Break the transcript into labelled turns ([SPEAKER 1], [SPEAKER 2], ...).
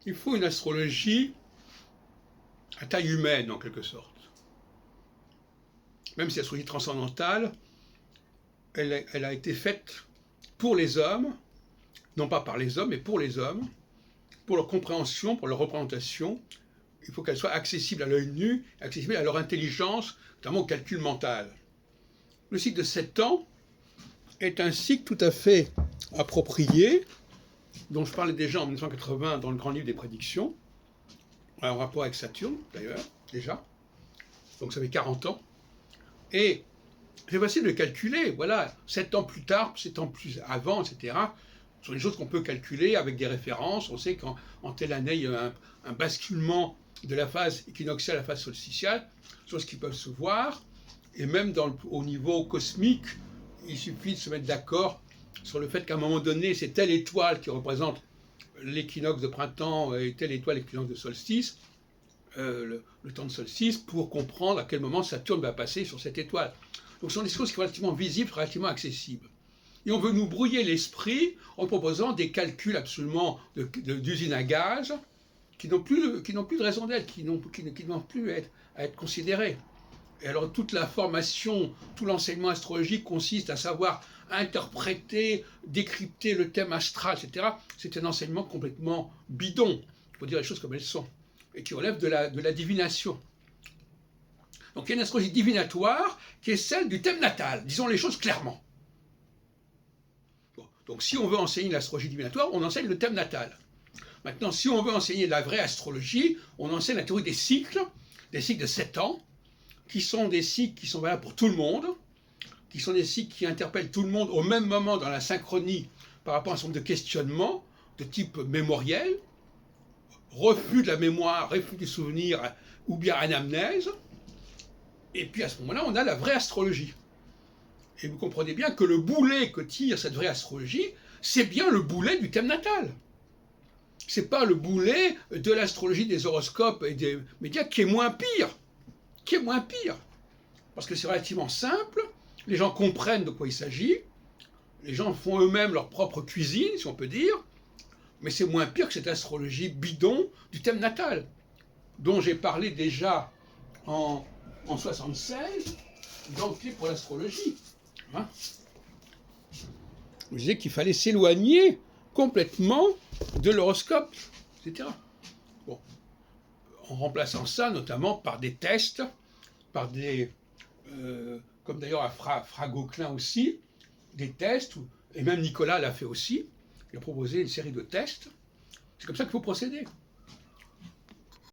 [SPEAKER 1] il faut une astrologie à taille humaine, en quelque sorte. Même si l'astrologie transcendantale, elle a été faite pour les hommes, non pas par les hommes, mais pour les hommes, pour leur compréhension, pour leur représentation. Il faut qu'elle soit accessible à l'œil nu, accessible à leur intelligence, notamment au calcul mental. Le cycle de 7 ans est un cycle tout à fait approprié, dont je parlais déjà en 1980 dans le grand livre des prédictions, en rapport avec Saturne, d'ailleurs, déjà. Donc ça fait 40 ans. Et c'est facile de calculer, voilà, 7 ans plus tard, 7 ans plus avant, etc. Ce sont des choses qu'on peut calculer avec des références. On sait qu'en telle année, il y a un basculement de la phase équinoxiale à la phase solsticiale, choses qui peuvent se voir. Et même au niveau cosmique, il suffit de se mettre d'accord sur le fait qu'à un moment donné, c'est telle étoile qui représente l'équinoxe de printemps et telle étoile l'équinoxe de solstice, le temps de solstice, pour comprendre à quel moment Saturne va passer sur cette étoile. Donc ce sont des choses qui sont relativement visibles, relativement accessibles. Et on veut nous brouiller l'esprit en proposant des calculs absolument d'usine à gaz qui n'ont plus de raison d'être, qui n'ont plus à être considérés. Et alors toute la formation, tout l'enseignement astrologique consiste à savoir interpréter, décrypter le thème astral, etc. C'est un enseignement complètement bidon, il faut dire les choses comme elles sont, et qui relève de la divination. Donc il y a une astrologie divinatoire qui est celle du thème natal, disons les choses clairement. Bon, donc si on veut enseigner l'astrologie divinatoire, on enseigne le thème natal. Maintenant, si on veut enseigner la vraie astrologie, on enseigne la théorie des cycles de 7 ans, qui sont des cycles qui sont valables pour tout le monde, qui sont des cycles qui interpellent tout le monde au même moment dans la synchronie par rapport à un certain nombre de questionnements de type mémoriel, refus de la mémoire, refus du souvenir ou bien anamnèse. Et puis à ce moment-là, on a la vraie astrologie. Et vous comprenez bien que le boulet que tire cette vraie astrologie, c'est bien le boulet du thème natal. C'est pas le boulet de l'astrologie des horoscopes et des médias qui est moins pire. Parce que c'est relativement simple, les gens comprennent de quoi il s'agit, les gens font eux-mêmes leur propre cuisine, si on peut dire, mais c'est moins pire que cette astrologie bidon du thème natal, dont j'ai parlé déjà en 76, dans le Clé pour l'astrologie. Hein, je disais qu'il fallait s'éloigner complètement de l'horoscope, etc. Bon. En remplaçant ça notamment par des tests, par des, comme d'ailleurs à Fra Gauquelin aussi, des tests, et même Nicolas l'a fait aussi, il a proposé une série de tests. C'est comme ça qu'il faut procéder.